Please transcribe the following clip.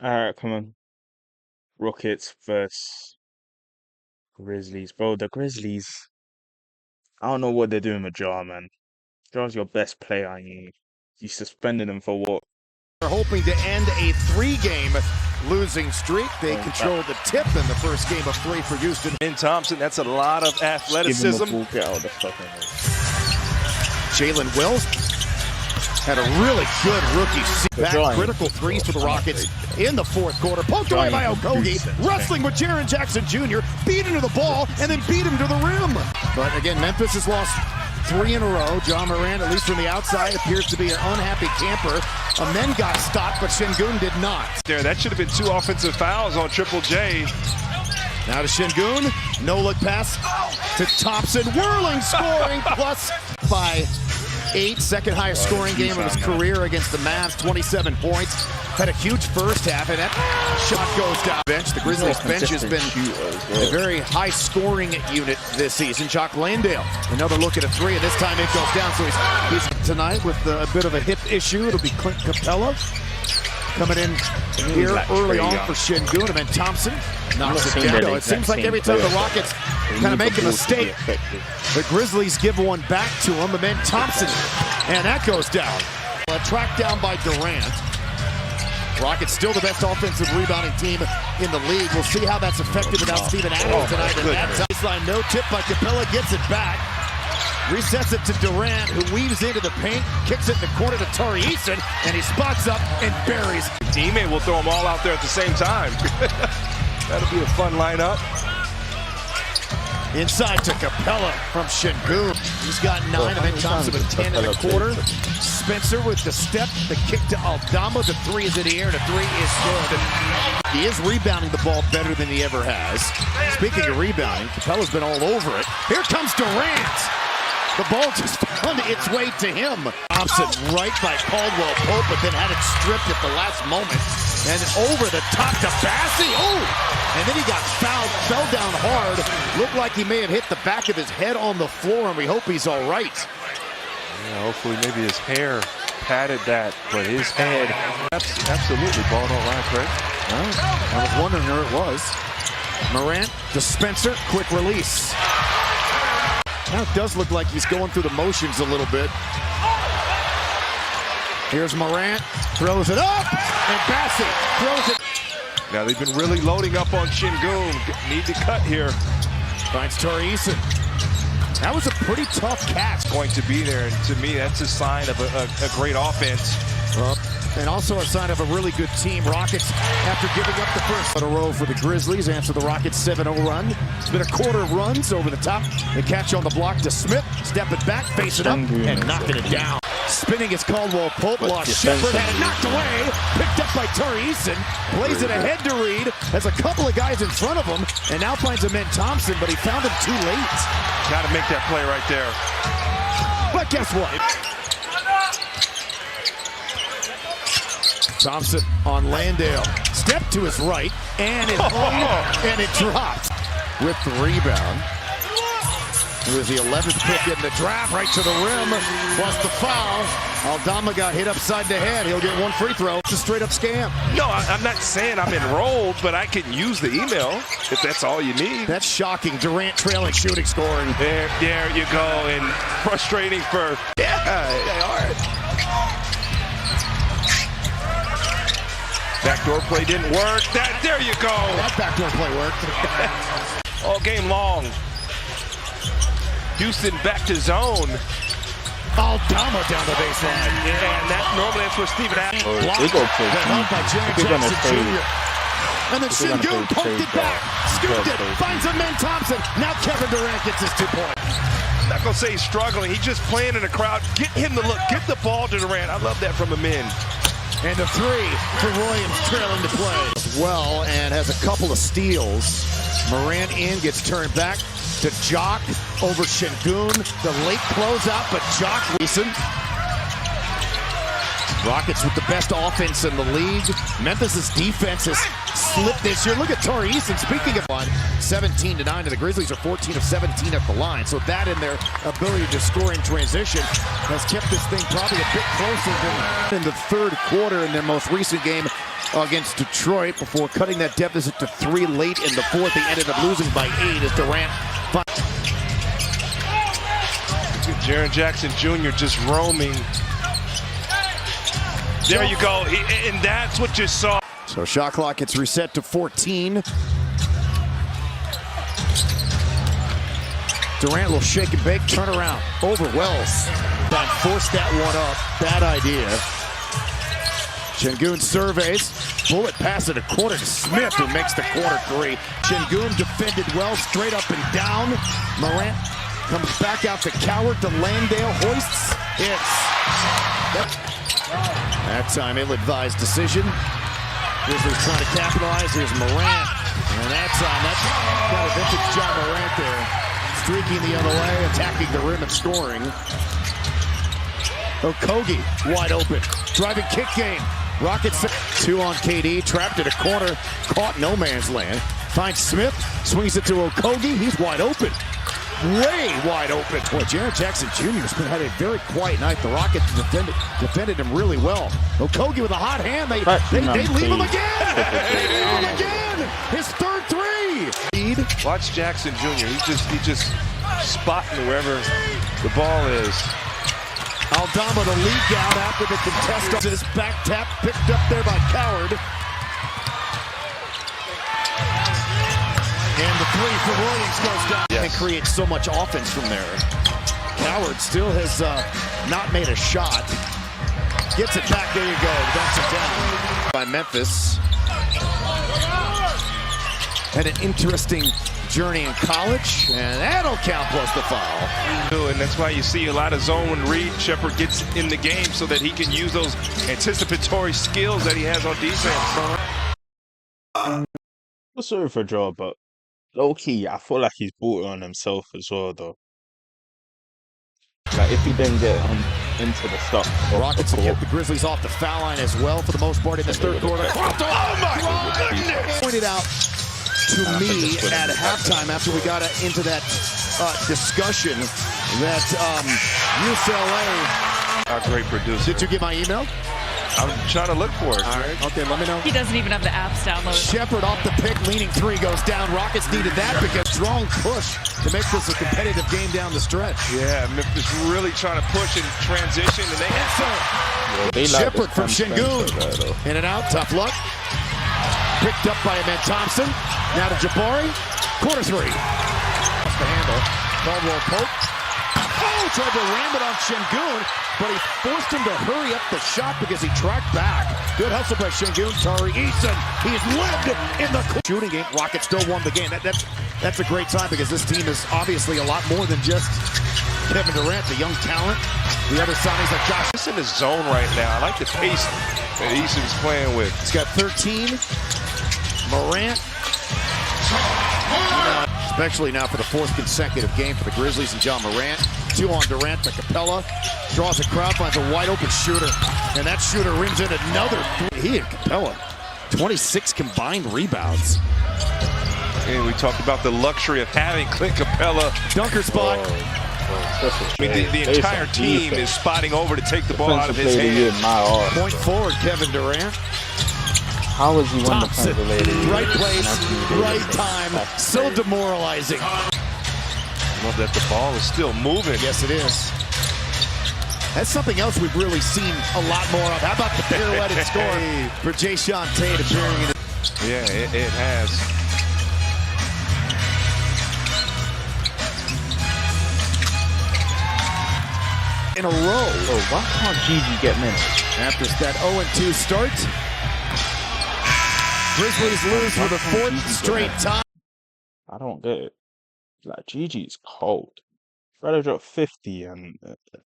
Alright, come on. Rockets versus Grizzlies. Bro, the Grizzlies. I don't know what they're doing with Jar, man. Jar's your best player, and you suspended him for what? They're hoping to end a 3-game losing streak. They controlled the tip in the first game of 3 for Houston. And Thompson, that's a lot of athleticism. Jalen Wills had a really good rookie back. Critical threes for the Rockets in the fourth quarter. Poked away by Okogie. Wrestling with Jaren Jackson Jr. Beat into the ball and then beat him to the rim. But again, Memphis has lost 3 in a row. John Morant, at least from the outside, appears to be an unhappy camper. Men got stopped, but Şengün did not. That should have been 2 offensive fouls on Triple J. Now to Şengün. No-look pass to Thompson. Whirling, scoring, plus by 8. Second highest scoring game of his career against the Mavs. 27 points. Had a huge first half, and that shot goes down. Bench. The Grizzlies bench has been a very high-scoring unit this season. Jock Landale, another look at a 3, and this time it goes down. So he's tonight with a bit of a hip issue. It'll be Clint Capella coming in here early on for Şengün, and then Thompson knocks it down. It seems like every time the Rockets kind of make a mistake, the Grizzlies give one back to him, and then Thompson, and that goes down. A track down by Durant. Rockets still the best offensive rebounding team in the league. We'll see how that's effective without Steven Adams tonight. And that baseline, no tip by Capella, gets it back. Resets it to Durant, who weaves into the paint, kicks it in the corner to Tari Eason, and he spots up and buries. Teammate will throw them all out there at the same time. That'll be a fun lineup. Inside to Capella from Şengün. He's got 9, and then Thompson with 10 in the quarter. Spencer with the step, the kick to Aldama. The 3 is in the air, and the 3 is good. He is rebounding the ball better than he ever has. Speaking of rebounding, Capella's been all over it. Here comes Durant. The ball just found its way to him. Thompson right by Caldwell Pope, but then had it stripped at the last moment. And over the top to Bassey. Oh! And then he got fouled, fell down hard. Looked like he may have hit the back of his head on the floor, and we hope he's all right. Yeah, hopefully maybe his hair padded that, but his head absolutely ball don't lie, Craig. Well, I was wondering where it was. Morant to Spencer, quick release. Now it does look like he's going through the motions a little bit. Here's Morant, throws it up, and Bassey throws it. Now they've been really loading up on Şengün. Need to cut here. Finds Tari Eason. That was a pretty tough catch. Going to be there, and to me, that's a sign of a great offense. Well, and also a sign of a really good team. Rockets, after giving up the first in a row for the Grizzlies, answer the Rockets' 7-0 run. It's been a quarter of runs over the top. The catch on the block to Smith. Step it back, face it up, and knocking it down. Spinning is Caldwell Pope. Lost Shepherd, had it knocked away. Picked up by Tari Eason. Plays it ahead to Reed. Has a couple of guys in front of him, and now finds Amen Thompson, but he found him too late. Got to make that play right there. But guess what? Thompson on Landale. Step to his right, and it hung, and it dropped. With the rebound. It was the 11th pick in the draft, right to the rim, plus the foul. Aldama got hit upside the head. He'll get 1 free throw. It's a straight-up scam. No, I'm not saying I'm enrolled, but I can use the email if that's all you need. That's shocking. Durant trailing, shooting, scoring. There you go, and frustrating for... Yeah, they are. Backdoor play didn't work. There you go. That backdoor play worked. All game long. Houston back to zone. Aldama down the baseline. Yeah, and normally that's where Steven Adams. Held by Jaren Jackson Jr. And then Şengün poked it back. Scooped it. Finds Amen Thompson. Now Kevin Durant gets his 2 points. I'm not going to say he's struggling. He's just playing in the crowd. Get him to look. Get the ball to Durant. I love that from Amen. And the 3 for Williams trailing to play. Well, and has a couple of steals. Morant in, gets turned back to Jock over Şengün. The late closeout, but Jock Eason. Rockets with the best offense in the league. Memphis' defense has slipped this year. Look at Torrey Eason. Speaking of one, 17-9, and the Grizzlies are 14 of 17 at the line. So that and their ability to score in transition has kept this thing probably a bit closer than in the third quarter in their most recent game against Detroit before cutting that deficit to 3 late in the fourth. They ended up losing by 8 as Durant. Jaren Jackson Jr. just roaming. There you go, and that's what you saw. So shot clock gets reset to 14. Durant will shake and bake, turn around, over Wells. That forced that one up, bad idea. Şengün surveys, bullet pass at a corner to Smith, who makes the corner 3. Şengün defended well, straight up and down. Morant comes back out to Coward to Landale, hoists. That time, ill-advised decision. Grizzlies trying to capitalize. Here's Morant. And that time, that's got a vintage John Morant there. Streaking the other way, attacking the rim and scoring. Okogie wide open. Driving kick game. Rockets 2 on KD. Trapped in a corner. Caught no man's land. Finds Smith. Swings it to Okogie. He's wide open. Way wide open. Boy, Jaren Jackson Jr. has had a very quiet night. The Rockets defended him really well. Okogie with a hot hand. They leave him again. They leave him again. His third 3. Watch Jackson Jr. He's just spotting wherever the ball is. Aldama the leak out after the contest. His back tap picked up there by Coward. And the 3 for Williams goes down and creates so much offense from there. Coward still has not made a shot. Gets it back, there you go. Dunks it down by Memphis. Had an interesting journey in college, and that'll count plus the foul. And that's why you see a lot of zone when Reed Shepherd gets in the game so that he can use those anticipatory skills that he has on defense. I'm sorry for Joe, but low key, I feel like he's brought it on himself as well, though. Like, if he didn't get into the stuff. Rockets will get the Grizzlies off the foul line as well for the most part in this third quarter. Oh my goodness! Pointed out to me at halftime after we got into that discussion that UCLA. Our great producer. Did you get my email? I'm trying to look for it. All right. Okay, let me know. He doesn't even have the apps downloaded. Shepherd off the pick, leaning 3 goes down. Rockets needed that because strong push to make this a competitive game down the stretch. Yeah, Memphis really trying to push in transition, and they Shepherd from Şengün. In and out, tough luck. Picked up by Ahmed Thompson. Now to Jabari. Corner 3. Off the handle. Caldwell Pope. Oh, tried to ram it on Şengün, but he forced him to hurry up the shot because he tracked back. Good hustle by Şengün. Torrey Eason. He's lived in the shooting game. Rockets still won the game. That's a great time because this team is obviously a lot more than just Kevin Durant, the young talent. The other signings like Josh. He's in his zone right now. I like the pace that Eason's playing with. He's got 13. Morant. Especially now for the 4th consecutive game for the Grizzlies and John Morant. 2 on Durant to Capella. Draws a crowd, finds a wide open shooter. And that shooter rings in another 3. He and Capella. 26 combined rebounds. And we talked about the luxury of having Clint Capella. Dunker spot. I mean, the entire team is spotting over to take the ball out of his hand. Point forward, Kevin Durant. How is he one Thompson, right place, right time. So demoralizing. Love that the ball is still moving. Yes, it is. That's something else we've really seen a lot more of. How about the pirouetted score for Jae'Sean Tate appearing in it? Yeah, it has. In a row. Oh, why can't Gigi get minutes? After that 0-2 start, Grizzlies lose for the 4th straight time. I don't get it. Like, Gigi's cold. Brother dropped 50 and